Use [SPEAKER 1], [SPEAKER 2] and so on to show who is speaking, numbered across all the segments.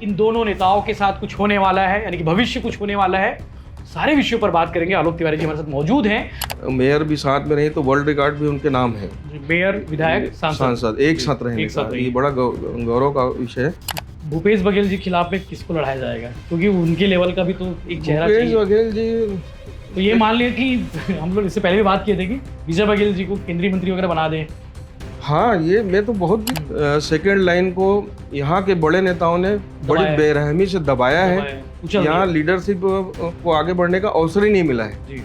[SPEAKER 1] इन दोनों नेताओं के साथ कुछ होने वाला है, यानी कि भविष्य कुछ होने वाला है, सारे विषयों पर बात करेंगे। आलोक तिवारी जी हमारे साथ मौजूद हैं।
[SPEAKER 2] मेयर भी साथ में रहे तो वर्ल्ड रिकॉर्ड भी उनके नाम है।
[SPEAKER 1] मेयर, विधायक, सांसद
[SPEAKER 2] एक साथ रहने का ये बड़ा गौरव का विषय है।
[SPEAKER 1] भूपेश बघेल जी खिलाफ में किसको लड़ाया जाएगा, क्योंकि उनके लेवल का भी तो एक चेहरा
[SPEAKER 2] भूपेश
[SPEAKER 1] चाहिए।
[SPEAKER 2] बघेल जी
[SPEAKER 1] तो ये मान लिया कि हम लोग इससे पहले भी बात किए थे कि विजय बघेल जी को केंद्रीय मंत्री वगैरह बना दें।
[SPEAKER 2] हाँ, ये मैं तो बहुत सेकेंड लाइन को यहाँ के बड़े नेताओं ने बड़ी बेरहमी से दबाया है। यहाँ लीडरशिप को आगे बढ़ने का अवसर ही नहीं मिला है
[SPEAKER 1] जी।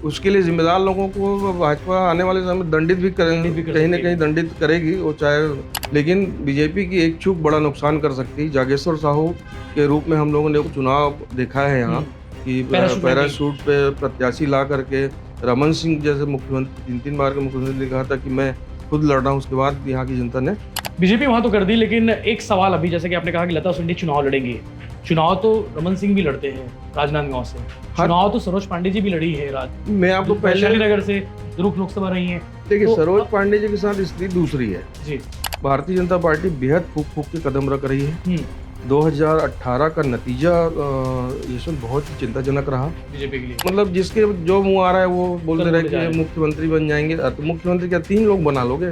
[SPEAKER 2] उसके लिए जिम्मेदार लोगों को भाजपा आने वाले समय दंडित भी करेंगे, कहीं ना कहीं दंडित करेगी वो चाहे। लेकिन बीजेपी की एक चूक बड़ा नुकसान कर सकती है। जागेश्वर साहू के रूप में हम लोगों ने चुनाव देखा है यहाँ कि पैराशूट पे प्रत्याशी ला करके रमन सिंह जैसे मुख्यमंत्री 3 बार के मुख्यमंत्री ने कहा था कि मैं खुद लड़ रहा हूँ। उसके बाद यहाँ की जनता ने
[SPEAKER 1] बीजेपी वहां तो कर दी। लेकिन एक सवाल अभी, जैसे कि आपने कहा कि लता उसेंडी चुनाव लड़ेंगे, चुनाव तो रमन सिंह भी लड़ते हैं राजनांदगांव से, चुनाव तो सरोज पांडे जी भी लड़ी है।
[SPEAKER 2] मैं आपको पहले
[SPEAKER 1] नगर से दुर्ग लोकसभा रही है।
[SPEAKER 2] देखिए, सरोज पांडे जी के साथ स्थिति दूसरी है
[SPEAKER 1] जी।
[SPEAKER 2] भारतीय जनता पार्टी बेहद फूक फूक के कदम रख रही है। 2018 का नतीजा ये बहुत ही चिंताजनक रहा
[SPEAKER 1] बीजेपी के लिए।
[SPEAKER 2] मतलब जिसके जो मुंह आ रहा है वो बोलते रहे कि मुख्यमंत्री बन जाएंगे। तो मुख्यमंत्री क्या 3 लोग बना लोगे?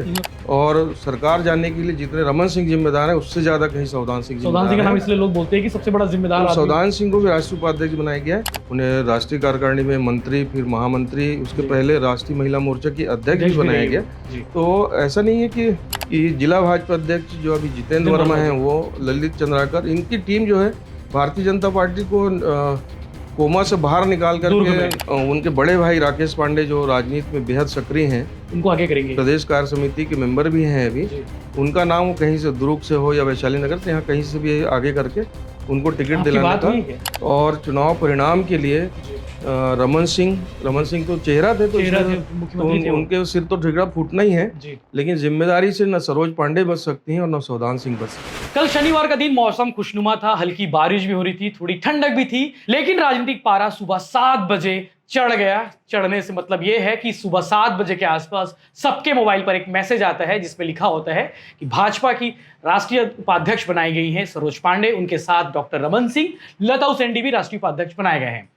[SPEAKER 2] और सरकार जाने के लिए जितने रमन सिंह जिम्मेदार है उससे ज्यादा कहीं सौदान सिंह
[SPEAKER 1] का नाम इसलिए लोग बोलते हैं कि सबसे बड़ा जिम्मेदार
[SPEAKER 2] सौदान सिंह को भी राष्ट्रीय उपाध्यक्ष बनाया गया है। उन्हें राष्ट्रीय कार्यकारिणी में मंत्री, फिर महामंत्री, उसके पहले राष्ट्रीय महिला मोर्चा की अध्यक्ष भी बनाया गया। तो ऐसा नहीं है कि जिला भाजपा अध्यक्ष जो अभी जितेंद्र वर्मा है वो ललित चंद्राकर, इनकी टीम जो है भारतीय जनता पार्टी को कोमा से बाहर निकाल करके उनके बड़े भाई राकेश पांडे जो राजनीति में बेहद सक्रिय हैं, उनको आगे करेंगे। प्रदेश कार्य समिति के मेंबर भी हैं अभी। उनका नाम कहीं से दुर्ग से हो या वैशाली नगर से, यहाँ कहीं से भी आगे करके उनको टिकट दिलाना था। और चुनाव परिणाम के लिए रमन सिंह तो चेहरा थे, तो उनके सिर तो ठिकरा फूटना ही है। लेकिन जिम्मेदारी से न सरोज पांडे बच सकती हैं और न सौदान सिंह बच सकती हैं।
[SPEAKER 1] कल शनिवार का दिन मौसम खुशनुमा था, हल्की बारिश भी हो रही थी, थोड़ी ठंडक भी थी, लेकिन राजनीतिक पारा सुबह 7 बजे चढ़ गया। चढ़ने से मतलब यह है कि सुबह 7 बजे के आसपास सबके मोबाइल पर एक मैसेज आता है जिसमें लिखा होता है कि भाजपा की राष्ट्रीय उपाध्यक्ष बनाई गई हैं सरोज पांडे, उनके साथ डॉक्टर रमन सिंह, लता उसेंडी भी राष्ट्रीय उपाध्यक्ष बनाए गए हैं।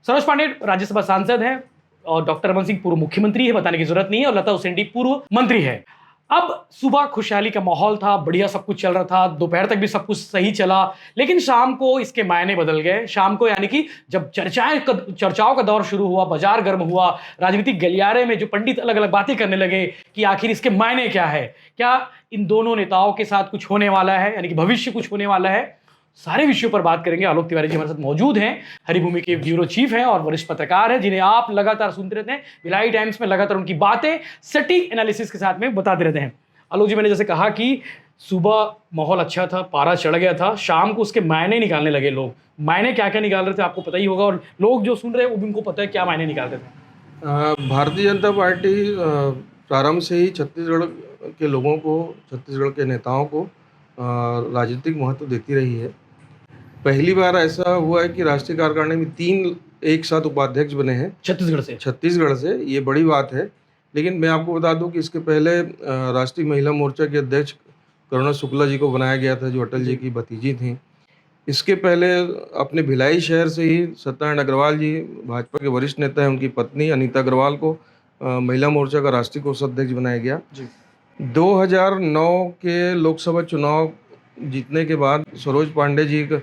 [SPEAKER 1] सरोज पांडे राज्यसभा सांसद हैं और डॉक्टर रमन सिंह पूर्व मुख्यमंत्री है, बताने की जरूरत नहीं है, और लता उसेंडी पूर्व मंत्री है। अब सुबह खुशहाली का माहौल था, बढ़िया सब कुछ चल रहा था, दोपहर तक भी सब कुछ सही चला, लेकिन शाम को इसके मायने बदल गए। शाम को यानी कि जब चर्चाओं का दौर शुरू हुआ, बाजार गर्म हुआ, राजनीतिक गलियारे में जो पंडित अलग अलग बातें करने लगे कि आखिर इसके मायने क्या है, क्या इन दोनों नेताओं के साथ कुछ होने वाला है, यानी कि भविष्य कुछ होने वाला है, सारे विषयों पर बात करेंगे। आलोक तिवारी जी हमारे साथ मौजूद हैं, हरिभूमि के ब्यूरो चीफ हैं और वरिष्ठ पत्रकार हैं, जिन्हें आप लगातार सुनते रहते हैं। भिलाई टाइम्स में लगातार उनकी बातें सटीक एनालिसिस के साथ में बताते रहते हैं। आलोक जी, मैंने जैसे कहा कि सुबह माहौल अच्छा था, पारा चढ़ गया था, शाम को उसके मायने निकालने लगे लोग। मायने क्या क्या निकाल रहे थे आपको पता ही होगा, और लोग जो सुन रहे हैं उनको पता है क्या मायने निकाल रहे थे।
[SPEAKER 2] भारतीय जनता पार्टी प्रारंभ से ही छत्तीसगढ़ के लोगों को, छत्तीसगढ़ के नेताओं को राजनीतिक महत्व देती रही है। पहली बार ऐसा हुआ है कि राष्ट्रीय कार्यकारिणी में 3 एक साथ उपाध्यक्ष बने हैं छत्तीसगढ़ से। ये बड़ी बात है। लेकिन मैं आपको बता दूं कि इसके पहले राष्ट्रीय महिला मोर्चा के अध्यक्ष करुणा शुक्ला जी को बनाया गया था, जो अटल जी की भतीजी थी। इसके पहले अपने भिलाई शहर से ही सत्यनारायण अग्रवाल जी, भाजपा के वरिष्ठ नेता हैं, उनकी पत्नी अनीता अग्रवाल को महिला मोर्चा का राष्ट्रीय कोषाध्यक्ष बनाया गया। 2009 के लोकसभा चुनाव जीतने के बाद सरोज पांडे जी का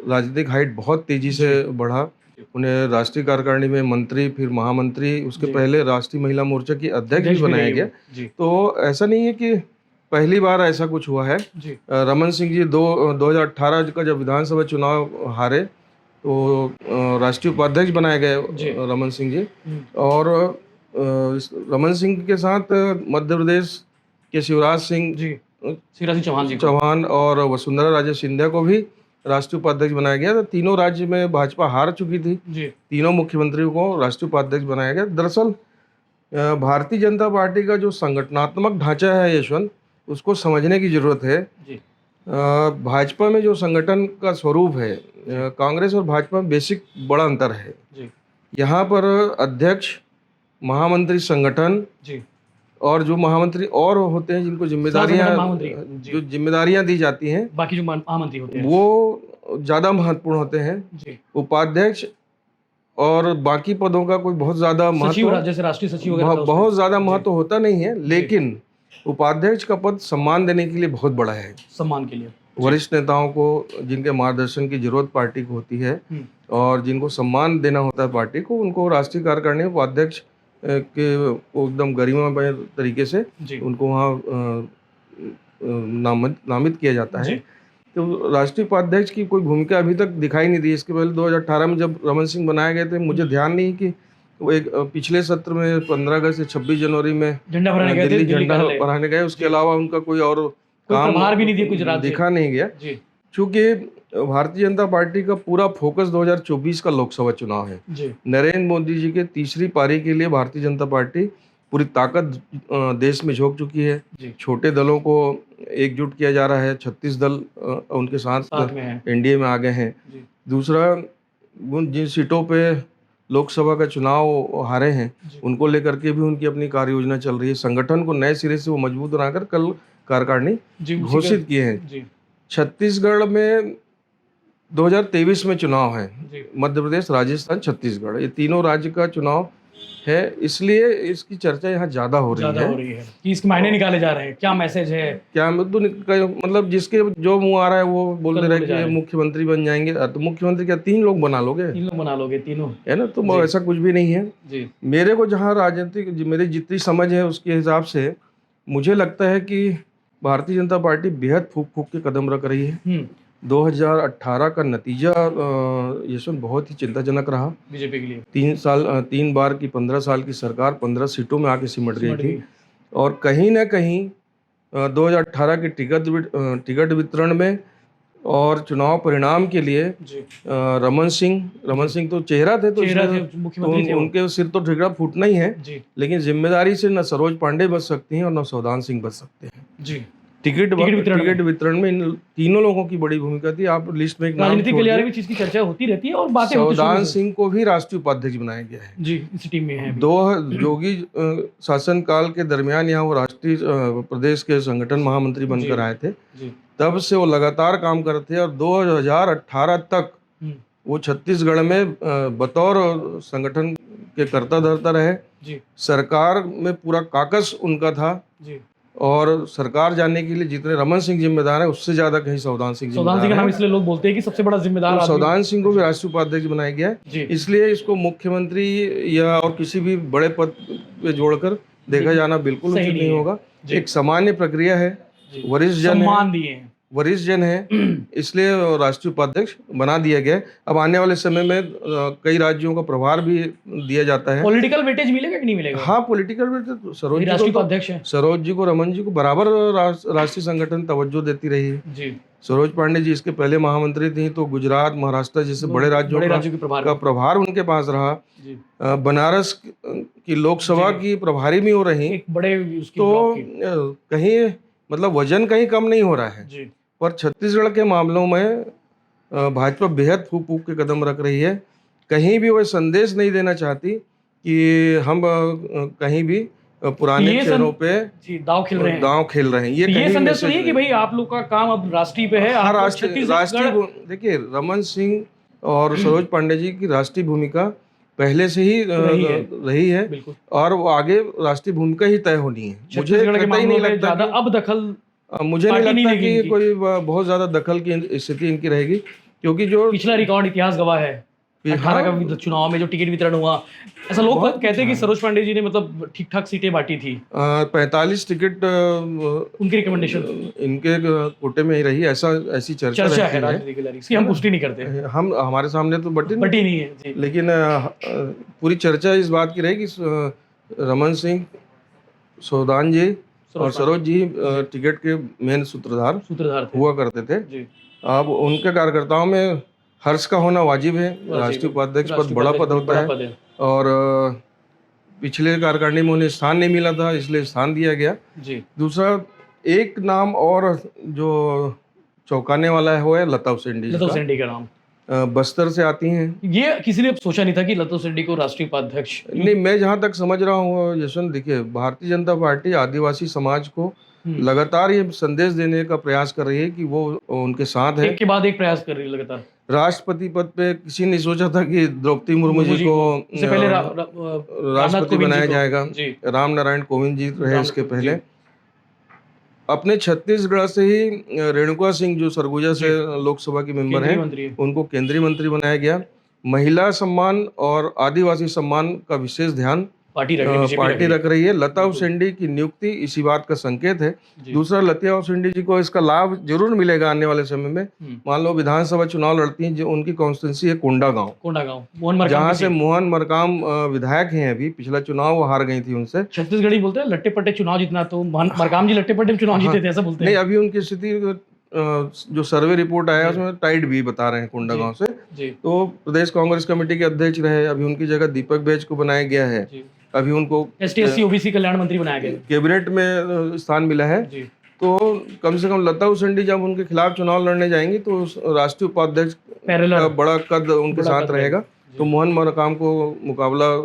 [SPEAKER 2] राजनीतिक हाइट बहुत तेजी से बढ़ा। उन्हें राष्ट्रीय कार्यकारिणी में मंत्री, फिर महामंत्री, उसके पहले राष्ट्रीय महिला मोर्चा की अध्यक्ष भी बनाया गया। तो ऐसा नहीं है कि पहली बार ऐसा कुछ हुआ है। रमन सिंह जी 2018 का जब विधानसभा चुनाव हारे तो राष्ट्रीय उपाध्यक्ष बनाए गए रमन सिंह जी। और रमन सिंह के साथ मध्य प्रदेश के शिवराज सिंह चौहान और वसुंधरा राजे सिंधिया को भी राष्ट्रीय उपाध्यक्ष बनाया गया। तो तीनों राज्य में भाजपा हार चुकी थी, तीनों मुख्यमंत्रियों को राष्ट्रीय उपाध्यक्ष बनाया गया। दरअसल भारतीय जनता पार्टी का जो संगठनात्मक ढांचा है यशवंत, उसको समझने की जरूरत है। भाजपा में जो संगठन का स्वरूप है, कांग्रेस और भाजपा में बेसिक बड़ा अंतर है। यहाँ पर अध्यक्ष, महामंत्री संगठन और जो महामंत्री और होते हैं जिनको
[SPEAKER 1] महामंत्री,
[SPEAKER 2] जो जिम्मेदारियां दी जाती हैं
[SPEAKER 1] बाकी जो महामंत्री होते हैं
[SPEAKER 2] वो ज़्यादा महत्वपूर्ण होते हैं।
[SPEAKER 1] जी,
[SPEAKER 2] उपाध्यक्ष और बाकी पदों का कोई बहुत ज़्यादा
[SPEAKER 1] सचिव
[SPEAKER 2] महत्व
[SPEAKER 1] जैसे राष्ट्रीय सचिव वगैरह था उसमें।
[SPEAKER 2] बहुत ज़्यादा महत्व होता नहीं है, लेकिन उपाध्यक्ष का पद सम्मान देने के लिए बहुत बड़ा है।
[SPEAKER 1] सम्मान के लिए
[SPEAKER 2] वरिष्ठ नेताओं को जिनके मार्गदर्शन की जरूरत पार्टी को होती है और जिनको सम्मान देना होता है पार्टी को, उनको राष्ट्रीय कार्यकारिणी उपाध्यक्ष के एकदम गरिमामय तरीके से
[SPEAKER 1] जी,
[SPEAKER 2] उनको वहाँ नामित किया जाता है।
[SPEAKER 1] जी,
[SPEAKER 2] तो राष्ट्रीय उपाध्यक्ष की कोई भूमिका अभी तक दिखाई नहीं दी। इसके पहले 2018 में जब रमन सिंह बनाए गए थे, मुझे ध्यान नहीं कि वो एक पिछले सत्र में 15 अगस्त से 26 जनवरी में
[SPEAKER 1] झंडा फहराने गए थे,
[SPEAKER 2] दिल्ली
[SPEAKER 1] दिल्ली
[SPEAKER 2] झंडा
[SPEAKER 1] कार्यालय।
[SPEAKER 2] फहराने गए। उसके अलावा उनका कोई और
[SPEAKER 1] कोई
[SPEAKER 2] काम
[SPEAKER 1] प्रभार भी नहीं दिया गुजरात से।
[SPEAKER 2] दिखा नहीं गया,
[SPEAKER 1] जी,
[SPEAKER 2] क्योंकि भारतीय जनता पार्टी का पूरा फोकस 2024 का लोकसभा चुनाव है।
[SPEAKER 1] जी,
[SPEAKER 2] नरेंद्र मोदी जी के तीसरी पारी के लिए भारतीय जनता पार्टी पूरी ताकत देश में झोंक चुकी है।
[SPEAKER 1] जी,
[SPEAKER 2] छोटे दलों को एकजुट किया जा रहा है। 36 दल उनके साथ
[SPEAKER 1] साथ में है।
[SPEAKER 2] एनडीए में आ गए हैं।
[SPEAKER 1] जी,
[SPEAKER 2] दूसरा, उन जिन सीटों पे लोकसभा का चुनाव हारे हैं
[SPEAKER 1] जी,
[SPEAKER 2] उनको लेकर के भी उनकी अपनी कार्य योजना चल रही है। संगठन को नए सिरे से वो मजबूत बनाकर कल कार्यकारिणी
[SPEAKER 1] जी, उसी
[SPEAKER 2] घोषित किए हैं।
[SPEAKER 1] जी,
[SPEAKER 2] छत्तीसगढ़ में 2023 में चुनाव है।
[SPEAKER 1] जी,
[SPEAKER 2] मध्य प्रदेश, राजस्थान, छत्तीसगढ़, ये तीनों राज्य का चुनाव है, इसलिए इसकी चर्चा यहाँ ज्यादा हो रही
[SPEAKER 1] ज्यादा
[SPEAKER 2] है।
[SPEAKER 1] हो रही है कि इसके मायने निकाले जा रहे हैं, क्या मैसेज है।
[SPEAKER 2] क्या मतलब जिसके जो मुंह आ रहा है वो बोलते
[SPEAKER 1] कल
[SPEAKER 2] रहे
[SPEAKER 1] बोले जा
[SPEAKER 2] कि
[SPEAKER 1] रहे हैं।
[SPEAKER 2] मुख्यमंत्री बन जाएंगे। तो मुख्यमंत्री क्या 3 लोग बना लोगे?
[SPEAKER 1] 3 लोग बना लोगे, तीनों।
[SPEAKER 2] है ना, तो ऐसा कुछ भी नहीं है।
[SPEAKER 1] जी,
[SPEAKER 2] मेरे को जहाँ राजनीतिक मेरी जितनी समझ है उसके हिसाब से मुझे लगता है कि भारतीय जनता पार्टी बेहद फूक फूक के कदम रख रही है। 2018 का नतीजा यशवंत बहुत ही चिंताजनक रहा।
[SPEAKER 1] बीजेपी के लिए
[SPEAKER 2] 3 बार की 15 साल की सरकार 15 सीटों में आके सिमट गई
[SPEAKER 1] सिमट
[SPEAKER 2] थी।
[SPEAKER 1] गई।
[SPEAKER 2] और कहीं ना कहीं 2018 के टिकट वितरण में और चुनाव परिणाम के लिए
[SPEAKER 1] जी,
[SPEAKER 2] रमन सिंह तो चेहरा थे, तो
[SPEAKER 1] चेहरा थे,
[SPEAKER 2] इसलिए
[SPEAKER 1] मुख्यमंत्री थे वो।
[SPEAKER 2] उनके सिर तो ठिकरा फूटना ही है।
[SPEAKER 1] जी,
[SPEAKER 2] लेकिन जिम्मेदारी से न सरोज पांडे बच सकती हैं और न सौदान सिंह बच सकते हैं।
[SPEAKER 1] जी,
[SPEAKER 2] टिकट
[SPEAKER 1] वितरण
[SPEAKER 2] वितरण में इन तीनों लोगों की बड़ी भूमिका थी। आप लिस्ट में एक नाम
[SPEAKER 1] राजनीतिक
[SPEAKER 2] छोड़
[SPEAKER 1] कल्याण
[SPEAKER 2] दिए,
[SPEAKER 1] की चीज की चर्चा होती रहती है और बातें होती
[SPEAKER 2] सौदान
[SPEAKER 1] शुरू से।
[SPEAKER 2] सिंह को भी राष्ट्रीय उपाध्यक्ष बनाया गया है।
[SPEAKER 1] जी, इस टीम में है अभी।
[SPEAKER 2] 2 जोगी शासनकाल के दरमियान यहाँ वो राष्ट्रीय प्रदेश के संगठन महामंत्री बनकर आए थे।
[SPEAKER 1] जी,
[SPEAKER 2] तब से वो लगातार काम करते हैं और 2018 तक वो छत्तीसगढ़ में बतौर संगठन के कर्ता धर्ता रहे।
[SPEAKER 1] जी,
[SPEAKER 2] सरकार में पूरा काकस उनका था
[SPEAKER 1] जी।
[SPEAKER 2] और सरकार जाने के लिए जितने रमन सिंह जिम्मेदार है उससे ज्यादा कहीं सौदान सिंह
[SPEAKER 1] सौदान सिंह का नाम इसलिए लोग बोलते हैं कि सबसे बड़ा जिम्मेदार
[SPEAKER 2] तो
[SPEAKER 1] आदमी।
[SPEAKER 2] सौदान सिंह को भी राष्ट्रीय उपाध्यक्ष बनाया गया है।
[SPEAKER 1] जी,
[SPEAKER 2] इसलिए इसको मुख्यमंत्री या और किसी भी बड़े पद पे जोड़कर देखा जाना बिल्कुल
[SPEAKER 1] सही
[SPEAKER 2] उचित
[SPEAKER 1] नहीं
[SPEAKER 2] नहीं
[SPEAKER 1] है।
[SPEAKER 2] होगा।
[SPEAKER 1] जी।
[SPEAKER 2] एक सामान्य प्रक्रिया है,
[SPEAKER 1] जी।
[SPEAKER 2] वरिष्ठ जन है,
[SPEAKER 1] सम्मान दिए हैं।
[SPEAKER 2] इसलिए राष्ट्रीय उपाध्यक्ष बना दिया गया है। अब आने वाले समय में कई राज्यों का प्रभार भी दिया जाता है।
[SPEAKER 1] पॉलिटिकल वेटेज मिलेगा कि नहीं मिलेगा?
[SPEAKER 2] हाँ, पॉलिटिकल वेटेज
[SPEAKER 1] वही
[SPEAKER 2] सरोज
[SPEAKER 1] राष्ट्रीय
[SPEAKER 2] जी को
[SPEAKER 1] उपाध्यक्ष है।
[SPEAKER 2] सरोज जी को, रमन जी को बराबर राष्ट्रीय संगठन तवज्जो देती रही है।
[SPEAKER 1] जी,
[SPEAKER 2] सरोज पांडे जी इसके पहले महामंत्री थी, तो गुजरात, महाराष्ट्र जैसे बड़े राज्यों
[SPEAKER 1] के प्रभार
[SPEAKER 2] का प्रभार उनके पास रहा।
[SPEAKER 1] जी,
[SPEAKER 2] बनारस की लोकसभा की प्रभारी भी हो रही,
[SPEAKER 1] एक बड़े उसकी
[SPEAKER 2] तो
[SPEAKER 1] ब्लॉक की।
[SPEAKER 2] कहीं मतलब वजन कहीं कम नहीं हो रहा है।
[SPEAKER 1] जी,
[SPEAKER 2] पर छत्तीसगढ़ के मामलों में भाजपा बेहद फूक फूक के कदम रख रही है। कहीं भी वह संदेश नहीं देना चाहती कि हम कहीं भी पुराने चेहरों पे
[SPEAKER 1] जी दांव खेल रहे हैं।
[SPEAKER 2] दांव खेल रहे हैं।
[SPEAKER 1] ये
[SPEAKER 2] कहीं
[SPEAKER 1] संदेश तो
[SPEAKER 2] मैसेज
[SPEAKER 1] नहीं है कि भाई आप लोग का काम अब राष्ट्रीय पे है।
[SPEAKER 2] हाँ,
[SPEAKER 1] आप
[SPEAKER 2] राष्ट्रीय देखिए, रमन सिंह और सरोज पांडे जी की राष्ट्रीय भूमिका पहले से ही रही है
[SPEAKER 1] बिल्कुल,
[SPEAKER 2] और वो आगे राष्ट्रीय भूमिका ही तय होनी है। मुझे
[SPEAKER 1] छत्तीसगढ़ के
[SPEAKER 2] कतई नहीं
[SPEAKER 1] मामलों में
[SPEAKER 2] लगता
[SPEAKER 1] ज्यादा अब दखल
[SPEAKER 2] मुझे नहीं
[SPEAKER 1] पार्टी नहीं
[SPEAKER 2] लगता
[SPEAKER 1] लेगी
[SPEAKER 2] कि
[SPEAKER 1] इनकी।
[SPEAKER 2] कोई बहुत ज्यादा दखल की स्थिति इनकी रहेगी, क्योंकि जो
[SPEAKER 1] पिछला रिकॉर्ड इतिहास गवाह है। 18 का चुनाव में जो टिकट वितरण हुआ, ऐसा लोग कहते हैं कि सरोज पांडे जी ने मतलब ठीक ठाक सीटें बांटी थी।
[SPEAKER 2] 45 टिकट
[SPEAKER 1] उनकी रिकमेंडेशन
[SPEAKER 2] इनके कोटे में ही रही, ऐसी चर्चा
[SPEAKER 1] है
[SPEAKER 2] रहती है।
[SPEAKER 1] राजनीति के लिए, इसकी हम पुष्टि नहीं करते।
[SPEAKER 2] हम हमारे सामने तो बटी
[SPEAKER 1] नहीं है जी।
[SPEAKER 2] लेकिन पूरी चर्चा इस बात की रही कि रमन सिंह, सौदान जी और सरोज जी टिकट के मेन सूत्रधार
[SPEAKER 1] थे।
[SPEAKER 2] हुआ करते थे।
[SPEAKER 1] जी,
[SPEAKER 2] अब उनके कार्यकर्ताओं में हर्ष का होना वाजिब है। राष्ट्रीय उपाध्यक्ष पद बड़ा पद होता है और पिछले कार्यकारिणी में उन्हें स्थान नहीं मिला था, इसलिए स्थान दिया गया।
[SPEAKER 1] जी,
[SPEAKER 2] दूसरा, एक नाम और जो चौंकाने वाला है वो है लता उसेंडी
[SPEAKER 1] लता उसेंडी का नाम।
[SPEAKER 2] बस्तर से आती हैं।
[SPEAKER 1] ये किसी ने सोचा नहीं था कि लता सेंडी को राष्ट्रीय उपाध्यक्ष।
[SPEAKER 2] नहीं, मैं जहाँ तक समझ रहा हूँ यशवंत, देखिए भारतीय जनता पार्टी आदिवासी समाज को लगातार ये संदेश देने का प्रयास कर रही है कि वो उनके साथ है।
[SPEAKER 1] एक के बाद एक प्रयास कर रही है लगातार।
[SPEAKER 2] राष्ट्रपति पद पे किसी ने सोचा था कि द्रौपदी मुर्मू जी को
[SPEAKER 1] इससे पहले
[SPEAKER 2] राष्ट्रपति बनाया जाएगा।
[SPEAKER 1] जी।
[SPEAKER 2] राम नारायण कोविंद जी रहे इसके पहले।
[SPEAKER 1] जी।
[SPEAKER 2] अपने छत्तीसगढ़ से ही रेणुका सिंह जो सरगुजा से लोकसभा की मेंबर
[SPEAKER 1] केंद्रीय
[SPEAKER 2] हैं,
[SPEAKER 1] मंत्री है।
[SPEAKER 2] उनको केंद्रीय मंत्री बनाया गया। महिला सम्मान और आदिवासी सम्मान का विशेष ध्यान
[SPEAKER 1] पार्टी रख रही है, बीजेपी
[SPEAKER 2] पार्टी
[SPEAKER 1] रख
[SPEAKER 2] रख रही है। लता उसेंडी की नियुक्ति इसी बात का संकेत है।
[SPEAKER 1] जी।
[SPEAKER 2] दूसरा, लता उसेंडी जी को इसका लाभ जरूर मिलेगा आने वाले समय में। मान लो विधानसभा चुनाव लड़ती हैं, जो उनकी कॉन्स्टिट्यूंसी है कोंडागांव,
[SPEAKER 1] मोहन मरकाम
[SPEAKER 2] जहाँ
[SPEAKER 1] की
[SPEAKER 2] से
[SPEAKER 1] सीट।
[SPEAKER 2] मोहन मरकाम विधायक हैं। अभी पिछला चुनाव वो हार गई थी उनसे।
[SPEAKER 1] छत्तीसगढ़ी बोलते हैं लट्टे पट्टे चुनाव जीतना, तो मोहन मरकाम जी लट्टे पट्टे में चुनाव जीते थे, ऐसा बोलते
[SPEAKER 2] नहीं,
[SPEAKER 1] हैं।
[SPEAKER 2] अभी उनकी स्थिति जो सर्वे रिपोर्ट आया उसमें टाइट भी बता रहे हैं कोंडागांव से।
[SPEAKER 1] जी।
[SPEAKER 2] तो प्रदेश कांग्रेस कमेटी के अध्यक्ष रहे, अभी उनकी जगह दीपक बैज को बनाया गया है।
[SPEAKER 1] जी।
[SPEAKER 2] अभी उनको
[SPEAKER 1] ST/SC OBC कल्याण मंत्री बनाया गया।
[SPEAKER 2] कैबिनेट में स्थान मिला है।
[SPEAKER 1] जी।
[SPEAKER 2] तो कम से कम लता उसेंडी जब उनके खिलाफ चुनाव लड़ने जाएंगी तो राष्ट्रीय उपाध्यक्ष का बड़ा कद उनके साथ रहेगा। तो मोहन मरकाम को मुकाबला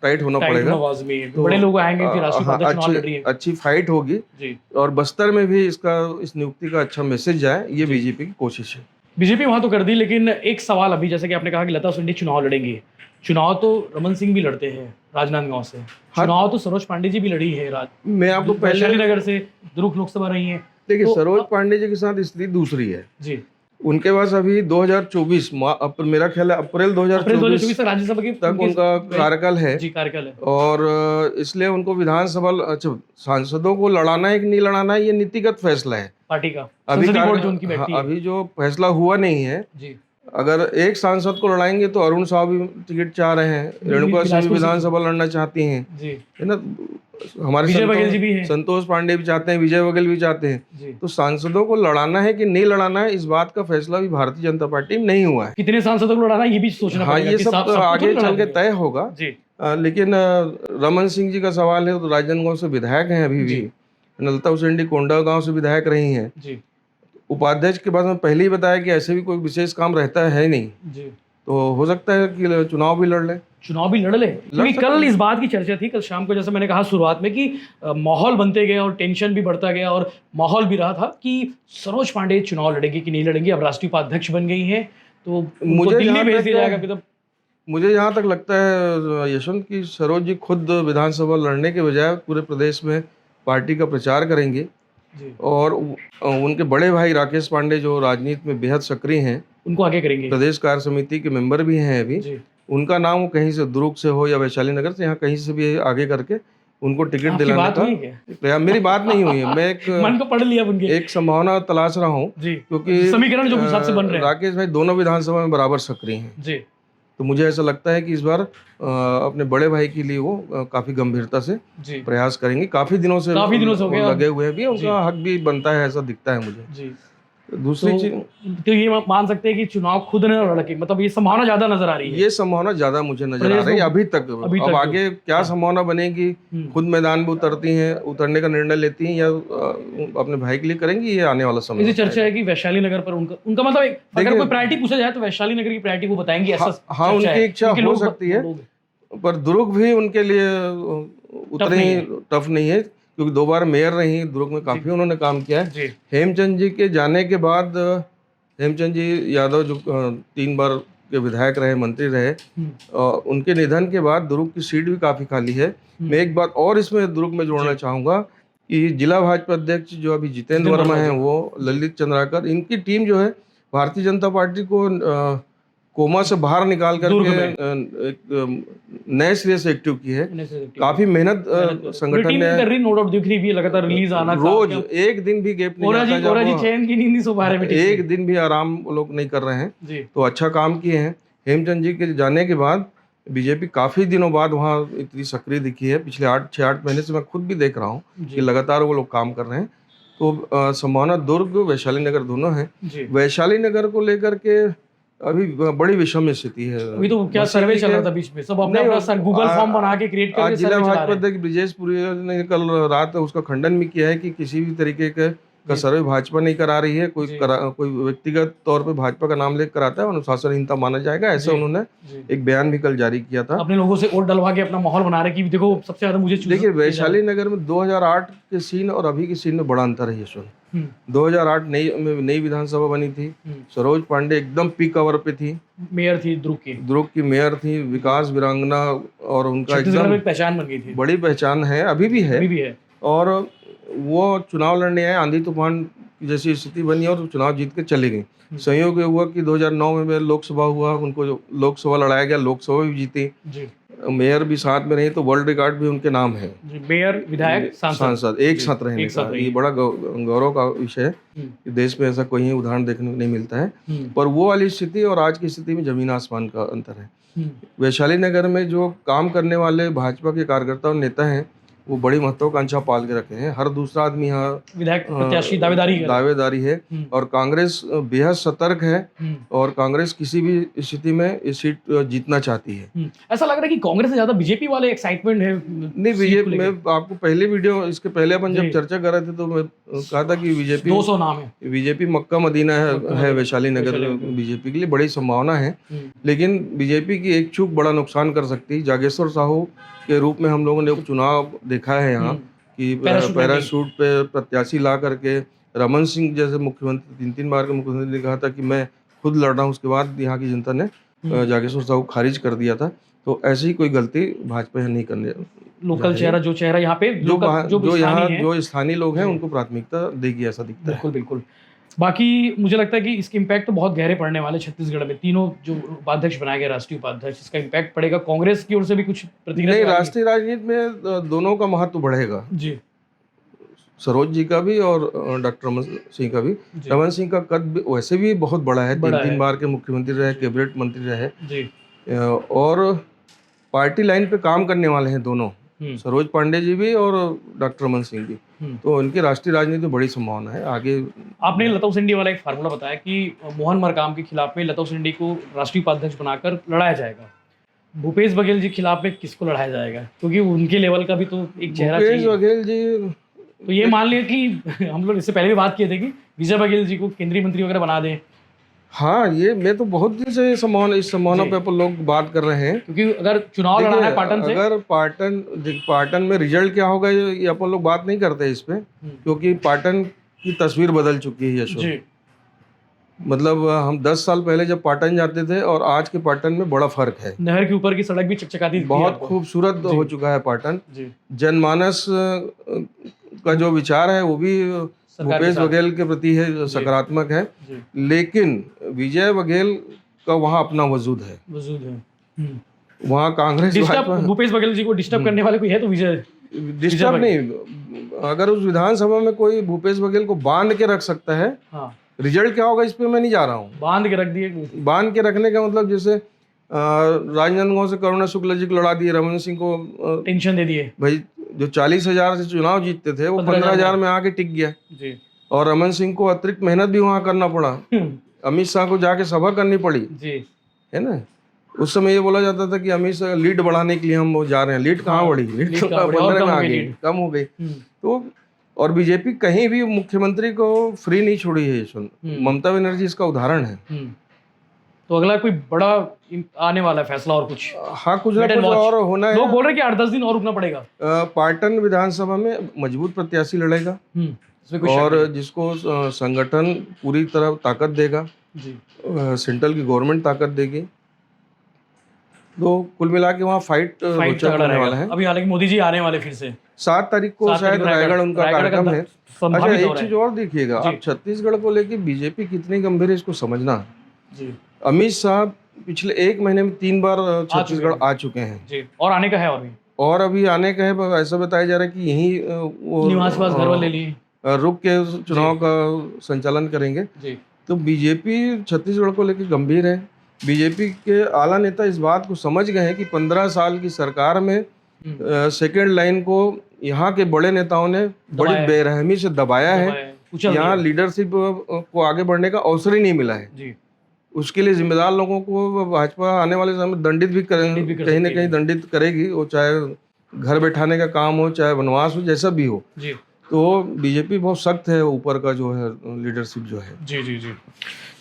[SPEAKER 2] टाइट होना पड़ेगा।
[SPEAKER 1] तो बड़े लोग आएंगे फिर राष्ट्रीय उपाध्यक्ष चुनाव लड़ रही है।
[SPEAKER 2] अच्छी फाइट होगी।
[SPEAKER 1] जी।
[SPEAKER 2] और बस्तर में भी इस नियुक्ति का अच्छा मैसेज जाए, ये बीजेपी की कोशिश है।
[SPEAKER 1] बीजेपी वहां तो कर दी, लेकिन एक सवाल अभी, जैसे कि आपने कहा कि लता उसेंडी चुनाव लड़ेंगे, चुनाव तो रमन सिंह भी लड़ते हैं राजनांदगांव से, चुनाव तो सरोज पांडे जी भी लड़ी है।
[SPEAKER 2] मैं आपको
[SPEAKER 1] वैशाली नगर से दुर्ग लोकसभा रही है।
[SPEAKER 2] देखिए,
[SPEAKER 1] तो
[SPEAKER 2] सरोज पांडे जी के साथ स्थिति दूसरी है।
[SPEAKER 1] जी।
[SPEAKER 2] उनके पास अभी 2024 मेरा ख्याल है अप्रैल 2024
[SPEAKER 1] तक राज्यसभा की
[SPEAKER 2] तक उनका कार्यकाल है।
[SPEAKER 1] जी, कार्यकाल है।
[SPEAKER 2] और इसलिए उनको विधानसभा सांसदों को लड़ाना है कि नहीं लड़ाना है, ये नीतिगत फैसला है
[SPEAKER 1] पार्टी का।
[SPEAKER 2] अभी जो फैसला हुआ नहीं है।
[SPEAKER 1] जी।
[SPEAKER 2] अगर एक सांसद को लड़ाएंगे तो अरुण साहब भी टिकट चाह रहे हैं, रेणुका सिंह भी विधानसभा लड़ना चाहती हैं,
[SPEAKER 1] जी,
[SPEAKER 2] है ना। हमारे
[SPEAKER 1] विजय बघेल जी भी हैं,
[SPEAKER 2] संतोष पांडे भी चाहते हैं, विजय बघेल भी चाहते हैं। तो सांसदों को लड़ाना है कि नहीं लड़ाना है, इस बात का फैसला भी भारतीय जनता पार्टी में नहीं हुआ है।
[SPEAKER 1] कितने सांसदों को लड़ाना है ये भी सोचना
[SPEAKER 2] पड़ेगा। हाँ, ये सब आगे चल के तय होगा।
[SPEAKER 1] जी।
[SPEAKER 2] लेकिन रमन सिंह जी का सवाल है, तो राजनांदगांव से विधायक हैं अभी भी। लता उसेंडी कोंडागांव से विधायक रही हैं।
[SPEAKER 1] जी।
[SPEAKER 2] उपाध्यक्ष के बाद में पहले ही बताया कि ऐसे भी कोई विशेष काम रहता है नहीं।
[SPEAKER 1] जी।
[SPEAKER 2] तो हो सकता है कि चुनाव भी लड़ ले। क्योंकि कल इस बात की चर्चा थी, कल शाम को, जैसे मैंने कहा शुरुआत में, कि माहौल बनते गए और टेंशन भी बढ़ता गया, और माहौल भी रहा था कि सरोज पांडे चुनाव लड़ेगी कि नहीं लड़ेंगी। अब राष्ट्रीय उपाध्यक्ष बन गई हैं तो मुझे दिल्ली भेज दिया जाएगा। मतलब मुझे जहाँ तक लगता है यशवंत की सरोज जी खुद विधानसभा लड़ने के बजाय पूरे प्रदेश में पार्टी का प्रचार करेंगे।
[SPEAKER 1] जी।
[SPEAKER 2] और उनके बड़े भाई राकेश पांडे जो राजनीति में बेहद सक्रिय हैं,
[SPEAKER 1] उनको आगे करेंगे। प्रदेश
[SPEAKER 2] कार्य समिति के मेंबर भी हैं अभी। उनका नाम कहीं से दुर्ग से हो या वैशाली नगर से, यहाँ कहीं से भी आगे करके उनको टिकट दिलाने का। मेरी बात नहीं हुई है, मैं एक
[SPEAKER 1] मन को पढ़ लिया उनके।
[SPEAKER 2] एक संभावना तलाश रहा हूँ, क्योंकि
[SPEAKER 1] समीकरण जो हिसाब से बन रहे हैं,
[SPEAKER 2] राकेश भाई दोनों विधानसभा में बराबर सक्रिय हैं।
[SPEAKER 1] जी।
[SPEAKER 2] तो मुझे ऐसा लगता है कि इस बार अपने बड़े भाई के लिए वो काफी गंभीरता से प्रयास करेंगे। काफी दिनों से लगे हुए भी, उनका हक भी बनता है, ऐसा दिखता है मुझे। जी। दूसरी चीज
[SPEAKER 1] तो ये मान सकते हैं कि चुनाव खुद न लड़के, मतलब ये संभावना ज्यादा नजर आ रही है।
[SPEAKER 2] ये संभावना ज्यादा मुझे नजर आ रही है अभी तक। अब आगे क्या संभावना बनेगी, खुद मैदान में उतरती हैं, उतरने का निर्णय लेती हैं, या अपने भाई के लिए करेंगी, ये आने वाला समय।
[SPEAKER 1] इसी चर्चा है कि वैशाली नगर पर उनका मतलब अगर कोई प्रायोरिटी पूछा जाए तो वैशाली नगर की प्रायोरिटी वो बताएंगी, ऐसा।
[SPEAKER 2] हाँ, उनकी इच्छा हो सकती है, पर दुर्ग भी उनके लिए उतनी टफ नहीं है, क्योंकि 2 बार मेयर रही दुर्ग में, काफी उन्होंने काम किया है। हेमचंद जी के जाने के बाद, हेमचंद जी यादव जो 3 बार के विधायक रहे, मंत्री रहे, उनके निधन के बाद दुर्ग की सीट भी काफी खाली है। मैं एक बात और इसमें दुर्ग में जोड़ना चाहूंगा कि जिला भाजपा अध्यक्ष जो अभी जितेंद्र वर्मा हैं, वो ललित चंद्राकर, इनकी टीम जो है भारतीय जनता पार्टी को कोमा से बाहर निकाल करके एक नए सिरे से एक्टिव की है। काफी मेहनत संगठन ने
[SPEAKER 1] नो डाउट दिख रही है, लगातार रिलीज आना,
[SPEAKER 2] रोज एक दिन भी गैप नहीं
[SPEAKER 1] आता, चैन की नींद नहीं सो पा रहे हैं,
[SPEAKER 2] एक दिन भी आराम लोग नहीं कर रहे हैं। तो अच्छा काम किए हैं। हेमचंद जी के जाने के बाद बीजेपी काफी दिनों बाद वहाँ इतनी सक्रिय दिखी है। पिछले 6-8 महीने से मैं खुद भी देख रहा हूँ कि लगातार वो लोग काम कर रहे हैं। तो संभावना दुर्ग, वैशाली नगर दोनों है। वैशाली नगर को लेकर के अभी बड़ी विषम स्थिति है।
[SPEAKER 1] अभी तो क्या सर्वे चल रहा था बीच में, सब अपना गूगल फॉर्म बना के क्रिएट करके
[SPEAKER 2] जिला भाजपा अध्यक्ष ब्रिजेश पुरी ने कल रात उसका खंडन भी किया है कि किसी भी तरीके के का
[SPEAKER 1] जी।
[SPEAKER 2] सर्वे भाजपा नहीं करा रही है,
[SPEAKER 1] जी।
[SPEAKER 2] कोई व्यक्तिगत तौर पे भाजपा का नाम लेकर कराता है, अनुशासनहीनता माना जाएगा, ऐसा
[SPEAKER 1] जी।
[SPEAKER 2] उन्होंने
[SPEAKER 1] जी।
[SPEAKER 2] एक बयान भी कल जारी किया था।
[SPEAKER 1] अपने लोगों से वोट डलवा के अपना माहौल बना रहे कि देखो सबसे ज्यादा मुझे चूज
[SPEAKER 2] देखिए,
[SPEAKER 1] किया जा रहा
[SPEAKER 2] वैशाली
[SPEAKER 1] है।
[SPEAKER 2] नगर में 2008 के सीन और अभी के सीन में बड़ा अंतर है यशवंत।
[SPEAKER 1] हम्म,
[SPEAKER 2] 2008 नई विधानसभा बनी थी,
[SPEAKER 1] हम्म।
[SPEAKER 2] सरोज पांडे एकदम पीक आवर पे थी,
[SPEAKER 1] मेयर थी ध्रुव की,
[SPEAKER 2] दुर्ग की मेयर थी, विकास वीरांगना, और उनका
[SPEAKER 1] छत्तीसगढ़ में
[SPEAKER 2] एकदम
[SPEAKER 1] एक पहचान बन गई थी।
[SPEAKER 2] बड़ी पहचान है, अभी भी है।
[SPEAKER 1] अभी भी है।
[SPEAKER 2] और वो चुनाव लड़ने आए, आंधी तूफान की जैसी स्थिति बनी और चुनाव जीत के चली गई। संयोग ये हुआ कि 2009 में लोकसभा हुआ, उनको जो लोकसभा लड़ाया गया, लोकसभा भी जीती,
[SPEAKER 1] जी।
[SPEAKER 2] मेयर भी साथ में रही, तो वर्ल्ड रिकॉर्ड भी उनके नाम है।
[SPEAKER 1] जी, मेयर, विधायक, सांसद
[SPEAKER 2] एक
[SPEAKER 1] जी,
[SPEAKER 2] साथ रहने
[SPEAKER 1] एक साथ
[SPEAKER 2] का
[SPEAKER 1] रही
[SPEAKER 2] ये
[SPEAKER 1] है।
[SPEAKER 2] बड़ा गौरव का विषय है
[SPEAKER 1] हम्म,
[SPEAKER 2] कि देश में ऐसा कोई उदाहरण देखने को नहीं मिलता है।
[SPEAKER 1] हम्म,
[SPEAKER 2] पर वो वाली स्थिति और आज की स्थिति में जमीन आसमान का अंतर है।
[SPEAKER 1] हम्म।
[SPEAKER 2] वैशाली नगर में जो काम करने वाले भाजपा के कार्यकर्ता और नेता हैं, वो बड़ी महत्वाकांक्षा पाल के रखे हैं। हर दूसरा आदमी यहाँ
[SPEAKER 1] विधायक प्रत्याशी दावेदारी कर रहे हैं।
[SPEAKER 2] दावेदारी है,
[SPEAKER 1] हम्म,
[SPEAKER 2] और कांग्रेस बेहद सतर्क है,
[SPEAKER 1] हम्म,
[SPEAKER 2] और कांग्रेस किसी भी स्थिति में ये सीट जीतना चाहती है।
[SPEAKER 1] ऐसा लग रहा है कि कांग्रेस से ज्यादा बीजेपी वाले एक्साइटमेंट है
[SPEAKER 2] नहीं,
[SPEAKER 1] सीट को
[SPEAKER 2] बीजेपी
[SPEAKER 1] लेके।
[SPEAKER 2] में आपको पहले वीडियो, इसके पहले अपन जब
[SPEAKER 1] जी।
[SPEAKER 2] चर्चा कर रहे थे तो मैं कहा था कि
[SPEAKER 1] 200 नाम है।
[SPEAKER 2] बीजेपी मक्का मदीना
[SPEAKER 1] मक्का
[SPEAKER 2] है
[SPEAKER 1] मदीना,
[SPEAKER 2] वैशाली नगर
[SPEAKER 1] वैशाली नगर।
[SPEAKER 2] बीजेपी के लिए बड़ी संभावना है।
[SPEAKER 1] हम्म,
[SPEAKER 2] लेकिन बीजेपी की एक चूक बड़ा नुकसान कर सकती है। जागेश्वर साहू के रूप में हम लोगों ने चुनाव देखा है यहाँ कि पैराशूट पे प्रत्याशी ला करके रमन सिंह जैसे मुख्यमंत्री, 3 बार के मुख्यमंत्री ने कहा था कि मैं खुद लड़ रहा हूँ, उसके बाद यहाँ की जनता ने जागेश्वर साहू खारिज कर दिया था। तो ऐसी ही कोई गलती भाजपा यहाँ नहीं करने
[SPEAKER 1] लोकल चेहरा, जो चेहरा यहाँ पे
[SPEAKER 2] जो यहाँ
[SPEAKER 1] स्थानीय है।
[SPEAKER 2] जो स्थानीय लोग हैं
[SPEAKER 1] जी।
[SPEAKER 2] उनको प्राथमिकता देगी, ऐसा दिखता है।
[SPEAKER 1] बिल्कुल बिल्कुल। बाकी मुझे लगता है कि इसके इम्पैक्ट तो बहुत गहरे पड़ने वाले छत्तीसगढ़ में। तीनों जो उपाध्यक्ष बनाए गए, राष्ट्रीय उपाध्यक्ष, इसका इम्पैक्ट पड़ेगा। कांग्रेस की ओर से भी कुछ प्रतिक्रिया
[SPEAKER 2] नहीं,
[SPEAKER 1] तो आई है?
[SPEAKER 2] राष्ट्रीय राजनीति में दोनों का महत्व बढ़ेगा,
[SPEAKER 1] जी,
[SPEAKER 2] सरोज जी का भी और डॉक्टर रमन सिंह का भी।
[SPEAKER 1] जी,
[SPEAKER 2] रमन सिंह का कद वैसे भी बहुत बड़ा है,
[SPEAKER 1] बड़ा
[SPEAKER 2] 3
[SPEAKER 1] है।
[SPEAKER 2] बार के मुख्यमंत्री रहे, कैबिनेट मंत्री रहे,
[SPEAKER 1] जी।
[SPEAKER 2] और पार्टी लाइन पे काम करने वाले हैं दोनों,
[SPEAKER 1] हम्म,
[SPEAKER 2] सरोज पांडे जी भी और डॉक्टर रमन सिंह भी।
[SPEAKER 1] हम्म।
[SPEAKER 2] तो इनकी राष्ट्रीय राजनीति में बड़ी संभावना है आगे।
[SPEAKER 1] आपने लताऊ सिंडी वाला एक फार्मूला बताया कि मोहन मरकाम के खिलाफ में लताऊ सिंडी को राष्ट्रीय उपाध्यक्ष बनाकर लड़ाया जाएगा। भूपेश बघेल जी के खिलाफ में किसको लड़ाया जाएगा? क्योंकि उनके लेवल का भी तो एक चेहरा
[SPEAKER 2] भूपेश
[SPEAKER 1] चाहिए।
[SPEAKER 2] बघेल जी,
[SPEAKER 1] तो ये मान लिया कि हम लोग इससे पहले भी बात किए थे कि विजय बघेल जी को केंद्रीय मंत्री वगैरह बना दें,
[SPEAKER 2] हाँ, ये मैं तो बहुत दिन से इस संभावना
[SPEAKER 1] जी।
[SPEAKER 2] पे अपन लोग बात कर रहे हैं।
[SPEAKER 1] क्योंकि अगर चुनाव लड़ाना है
[SPEAKER 2] देखिए,
[SPEAKER 1] पाटन से।
[SPEAKER 2] अगर पाटन में रिजल्ट क्या होगा ये अपन लोग बात नहीं करते इस पे, क्योंकि पाटन की तस्वीर बदल चुकी है यशवंत।
[SPEAKER 1] जी,
[SPEAKER 2] मतलब हम 10 साल पहले जब पाटन जाते थे और आज के पाटन में बड़ा फर्क है।
[SPEAKER 1] नहर के ऊपर की सड़क भी चकचकाती दिखती है
[SPEAKER 2] बहुत
[SPEAKER 1] आपको।
[SPEAKER 2] खूबसूरत
[SPEAKER 1] जी।
[SPEAKER 2] हो चुका है पाटन।
[SPEAKER 1] जी,
[SPEAKER 2] जनमानस का जो विचार है वो भी
[SPEAKER 1] सरकार के
[SPEAKER 2] भूपेश
[SPEAKER 1] साथ।
[SPEAKER 2] बघेल के प्रति है, सकारात्मक है।
[SPEAKER 1] जी,
[SPEAKER 2] लेकिन विजय बघेल का वहाँ अपना वजूद है,
[SPEAKER 1] वजूद है।
[SPEAKER 2] वहाँ कांग्रेस
[SPEAKER 1] डिस्टर्ब, भूपेश बघेल जी को डिस्टर्ब करने वाले कोई है तो विजय।
[SPEAKER 2] डिस्टर्ब नहीं। अगर उस विधानसभा में कोई भूपेश बघेल को बांध के रख सकता है,
[SPEAKER 1] हाँ,
[SPEAKER 2] रिजल्ट क्या होगा इस पे मैं नहीं जा रहा हूँ।
[SPEAKER 1] बांध के रख दिए।
[SPEAKER 2] बांध के रखने का मतलब जैसे राजनांदगांव से करुणा शुक्ला जी को लड़ा दिए, रमन सिंह को
[SPEAKER 1] टेंशन दे दिए।
[SPEAKER 2] भाई जो 40,000 से चुनाव जीतते थे वो 15,000 में आके टिक गया,
[SPEAKER 1] जी,
[SPEAKER 2] और रमन सिंह को अतिरिक्त मेहनत भी वहाँ करना पड़ा, अमित शाह को जाके सभा करनी पड़ी,
[SPEAKER 1] जी,
[SPEAKER 2] है ना। उस समय ये बोला जाता था कि अमित शाह लीड बढ़ाने के लिए हम वो जा रहे हैं। लीड कहाँ बढ़ी? लीड तो 15 में आ गई, कम हो गई। तो और बीजेपी कहीं भी मुख्यमंत्री को फ्री नहीं छोड़ी है यशवंत। ममता बनर्जी इसका उदाहरण है।
[SPEAKER 1] तो अगला कोई बड़ा आने वाला है फैसला और कुछ?
[SPEAKER 2] हाँ, कुछ ना कुछ और होना है।
[SPEAKER 1] लोग बोल रहे हैं कि 8-10 दिन और रुकना पड़ेगा।
[SPEAKER 2] पाटन विधानसभा में मजबूत प्रत्याशी लड़ेगा,
[SPEAKER 1] इसमें कोई
[SPEAKER 2] और जिसको संगठन पूरी तरह ताकत देगा,
[SPEAKER 1] जी,
[SPEAKER 2] सेंट्रल की गवर्नमेंट ताकत देगी। तो कुल मिला के वहाँ फाइट रोचक होने वाला है।
[SPEAKER 1] अभी हालांकि मोदी जी आने वाले फिर से
[SPEAKER 2] 7 तारीख को शायद रायगढ़ उनका कार्यक्रम है। अच्छा, एक चीज और देखिएगा, अब छत्तीसगढ़ को लेके बीजेपी कितनी गंभीर है इसको समझना।
[SPEAKER 1] जी,
[SPEAKER 2] अमित शाह पिछले 1 महीने में 3 बार छत्तीसगढ़ आ चुके हैं
[SPEAKER 1] जी, और आने का है,
[SPEAKER 2] और अभी आने का है। ऐसा बताया जा रहा है कि यही वो
[SPEAKER 1] निवास घर वाले ले लिए,
[SPEAKER 2] रुक के चुनाव का संचालन करेंगे।
[SPEAKER 1] जी।
[SPEAKER 2] तो बीजेपी छत्तीसगढ़ को लेकर गंभीर है। बीजेपी के आला नेता इस बात को समझ गए हैं कि 15 साल की सरकार में सेकेंड लाइन को यहाँ के बड़े नेताओं ने बड़ी बेरहमी से दबाया है। यहाँ लीडरशिप को आगे बढ़ने का अवसर ही नहीं मिला है।
[SPEAKER 1] जी।
[SPEAKER 2] उसके लिए जिम्मेदार लोगों को भाजपा आने वाले समय दंडित भी कहीं ना कहीं दंडित करेगी। वो चाहे घर बैठाने का काम हो, चाहे वनवास हो, जैसा भी हो।
[SPEAKER 1] जी।
[SPEAKER 2] तो बीजेपी बहुत सख्त है, ऊपर का जो है लीडरशिप जो है।
[SPEAKER 1] जी जी जी।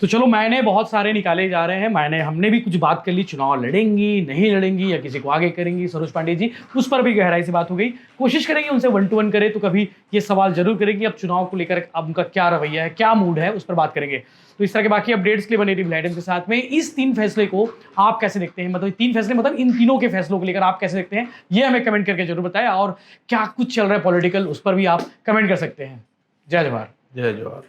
[SPEAKER 1] तो चलो, मैंने बहुत सारे निकाले जा रहे हैं, हमने भी कुछ बात कर ली, चुनाव लड़ेंगी नहीं लड़ेंगी या किसी को आगे करेंगी सरोज पांडे जी, उस पर भी गहराई से बात हो गई। कोशिश करेंगे उनसे 1 to 1 करें, तो कभी ये सवाल जरूर करेंगे अब चुनाव को लेकर अब उनका क्या रवैया है, क्या मूड है, उस पर बात करेंगे। तो इस तरह के बाकी अपडेट्स के लिए बने रहिए के साथ में। इस 3 फैसले को आप कैसे देखते हैं, मतलब 3 फैसले मतलब इन तीनों के फैसलों को लेकर आप कैसे देखते हैं, ये हमें कमेंट करके जरूर बताएं। और क्या कुछ चल रहा है पॉलिटिकल, उस पर भी आप कमेंट कर सकते हैं। जय जवाहर।
[SPEAKER 2] जय जवाहर।